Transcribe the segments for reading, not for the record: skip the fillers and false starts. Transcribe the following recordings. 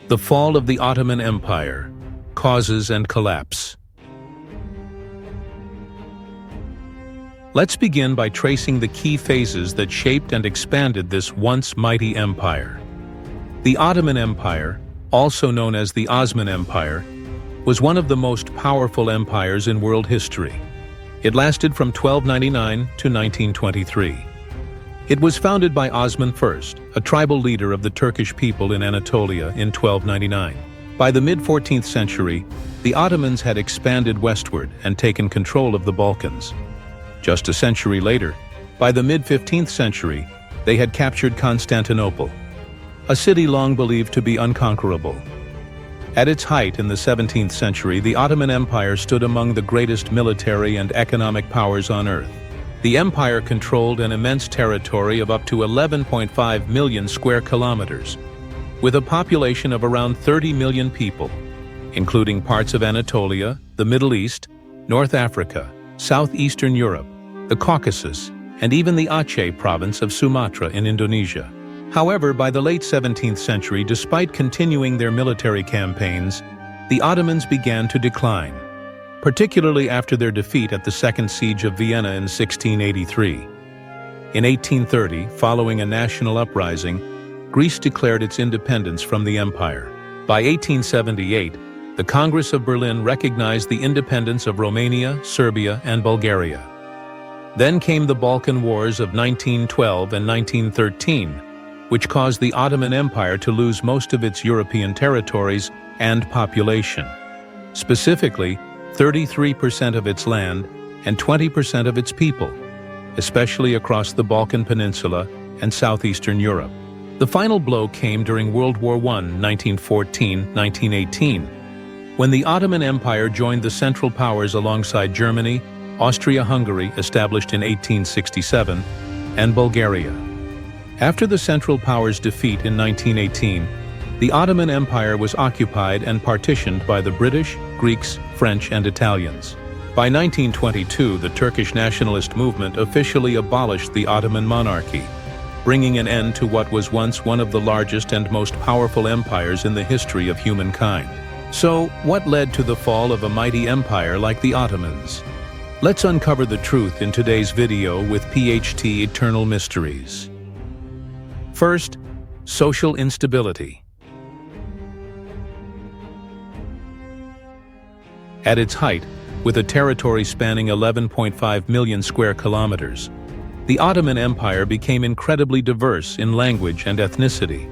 The fall of the Ottoman Empire, causes and collapse. Let's begin by tracing the key phases that shaped and expanded this once mighty empire. The Ottoman Empire, also known as the Osman Empire, was one of the most powerful empires in world history. It lasted from 1299 to 1923. It was founded by Osman I, a tribal leader of the Turkish people in Anatolia in 1299. By the mid-14th century, the Ottomans had expanded westward and taken control of the Balkans. Just a century later, by the mid-15th century, they had captured Constantinople, a city long believed to be unconquerable. At its height in the 17th century, the Ottoman Empire stood among the greatest military and economic powers on earth. The empire controlled an immense territory of up to 11.5 million square kilometers, with a population of around 30 million people, including parts of Anatolia, the Middle East, North Africa, Southeastern Europe, the Caucasus, and even the Aceh province of Sumatra in Indonesia. However, by the late 17th century, despite continuing their military campaigns, the Ottomans began to decline, particularly after their defeat at the Second Siege of Vienna in 1683. In 1830, following a national uprising, Greece declared its independence from the empire. By 1878, the Congress of Berlin recognized the independence of Romania, Serbia, and Bulgaria. Then came the Balkan Wars of 1912 and 1913, which caused the Ottoman Empire to lose most of its European territories and population. Specifically, 33% of its land and 20% of its people, especially across the Balkan Peninsula and southeastern Europe. The final blow came during World War I, 1914-1918, when the Ottoman Empire joined the Central Powers alongside Germany, Austria-Hungary, established in 1867, and Bulgaria. After the Central Powers' defeat in 1918, the Ottoman Empire was occupied and partitioned by the British, Greeks, French, and Italians. By 1922, the Turkish nationalist movement officially abolished the Ottoman monarchy, bringing an end to what was once one of the largest and most powerful empires in the history of humankind. So, what led to the fall of a mighty empire like the Ottomans? Let's uncover the truth in today's video with PHT Eternal Mysteries. First, social instability. At its height, with a territory spanning 11.5 million square kilometers, the Ottoman Empire became incredibly diverse in language and ethnicity.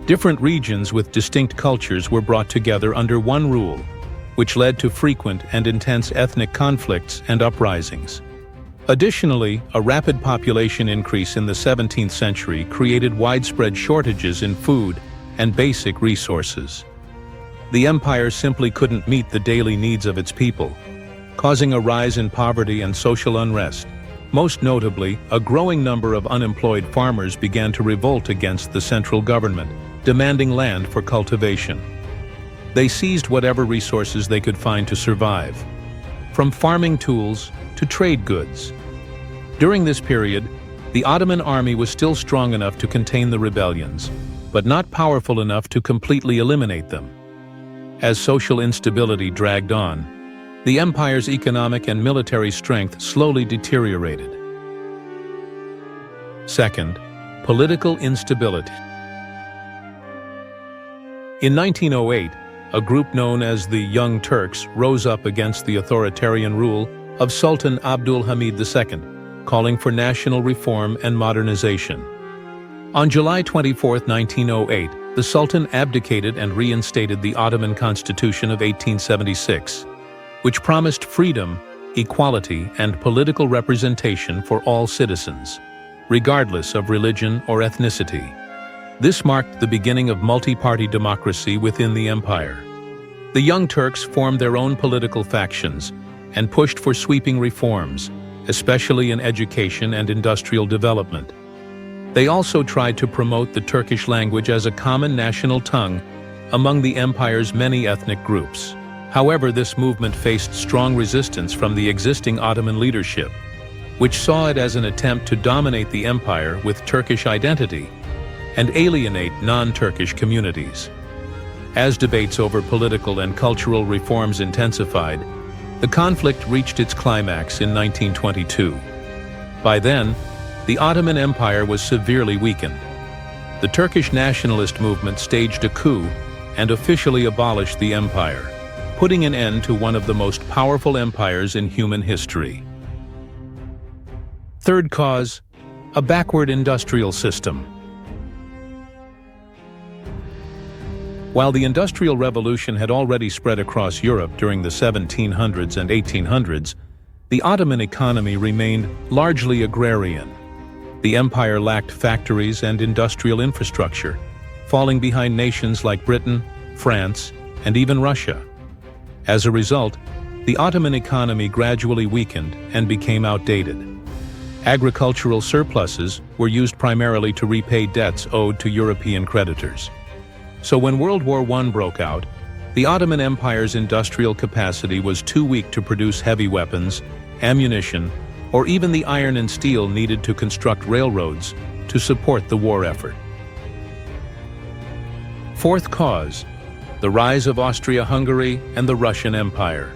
Different regions with distinct cultures were brought together under one rule, which led to frequent and intense ethnic conflicts and uprisings. Additionally, a rapid population increase in the 17th century created widespread shortages in food and basic resources. The empire simply couldn't meet the daily needs of its people, causing a rise in poverty and social unrest. Most notably, a growing number of unemployed farmers began to revolt against the central government, demanding land for cultivation. They seized whatever resources they could find to survive, from farming tools to trade goods. During this period, the Ottoman army was still strong enough to contain the rebellions, but not powerful enough to completely eliminate them. As social instability dragged on, the empire's economic and military strength slowly deteriorated. Second, political instability. In 1908, a group known as the Young Turks rose up against the authoritarian rule of Sultan Abdul Hamid II, calling for national reform and modernization. On July 24, 1908, the Sultan abdicated and reinstated the Ottoman Constitution of 1876, which promised freedom, equality, and political representation for all citizens, regardless of religion or ethnicity. This marked the beginning of multi-party democracy within the empire. The Young Turks formed their own political factions and pushed for sweeping reforms, especially in education and industrial development. They also tried to promote the Turkish language as a common national tongue among the empire's many ethnic groups. However, this movement faced strong resistance from the existing Ottoman leadership, which saw it as an attempt to dominate the empire with Turkish identity and alienate non-Turkish communities. As debates over political and cultural reforms intensified, the conflict reached its climax in 1922. By then, the Ottoman Empire was severely weakened. The Turkish nationalist movement staged a coup and officially abolished the empire, putting an end to one of the most powerful empires in human history. Third cause, a backward industrial system. While the Industrial Revolution had already spread across Europe during the 1700s and 1800s, the Ottoman economy remained largely agrarian. The empire lacked factories and industrial infrastructure, falling behind nations like Britain, France, and even Russia. As a result, the Ottoman economy gradually weakened and became outdated. Agricultural surpluses were used primarily to repay debts owed to European creditors. So when World War I broke out, the Ottoman Empire's industrial capacity was too weak to produce heavy weapons, ammunition, or even the iron and steel needed to construct railroads to support the war effort. Fourth cause, the rise of Austria-Hungary and the Russian Empire.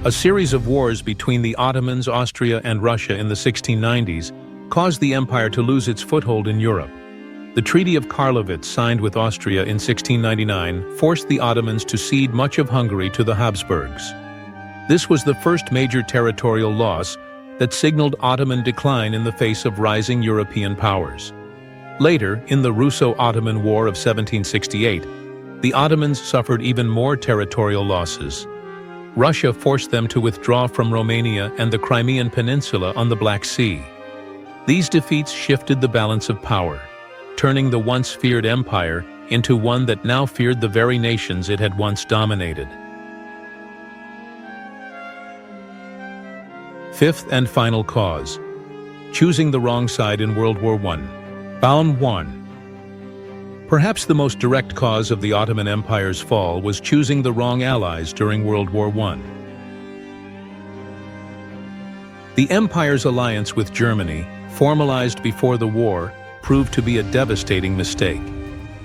A series of wars between the Ottomans, Austria, and Russia in the 1690s caused the empire to lose its foothold in Europe. The Treaty of Karlowitz, signed with Austria in 1699, forced the Ottomans to cede much of Hungary to the Habsburgs. This was the first major territorial loss that signaled Ottoman decline in the face of rising European powers. Later, in the Russo-Ottoman War of 1768, the Ottomans suffered even more territorial losses. Russia forced them to withdraw from Romania and the Crimean Peninsula on the Black Sea. These defeats shifted the balance of power, turning the once feared empire into one that now feared the very nations it had once dominated. Fifth and final cause, choosing the wrong side in World War I. Bound 1. Perhaps the most direct cause of the Ottoman Empire's fall was choosing the wrong allies during World War I. The empire's alliance with Germany, formalized before the war, proved to be a devastating mistake.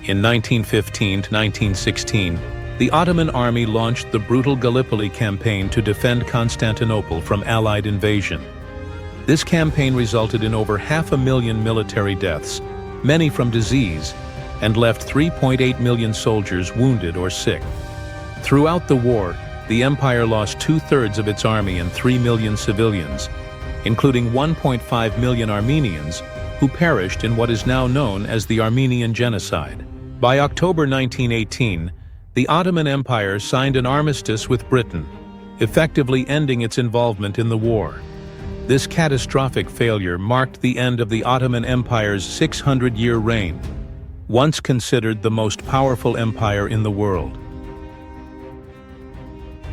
In 1915 to 1916, the Ottoman army launched the brutal Gallipoli campaign to defend Constantinople from Allied invasion. This campaign resulted in over 500,000 military deaths, many from disease, and left 3.8 million soldiers wounded or sick. Throughout the war, the empire lost 2/3 of its army and 3 million civilians, including 1.5 million Armenians, who perished in what is now known as the Armenian Genocide. By October 1918, the Ottoman Empire signed an armistice with Britain, effectively ending its involvement in the war. This catastrophic failure marked the end of the Ottoman Empire's 600-year reign, once considered the most powerful empire in the world.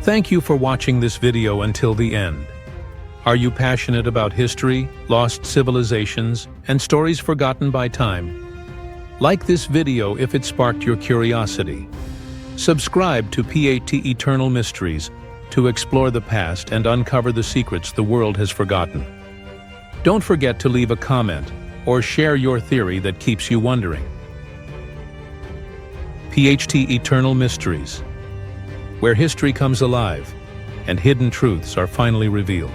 Thank you for watching this video until the end. Are you passionate about history, lost civilizations, and stories forgotten by time? Like this video if it sparked your curiosity. Subscribe to PHT Eternal Mysteries to explore the past and uncover the secrets the world has forgotten. Don't forget to leave a comment or share your theory that keeps you wondering. PHT Eternal Mysteries, where history comes alive and hidden truths are finally revealed.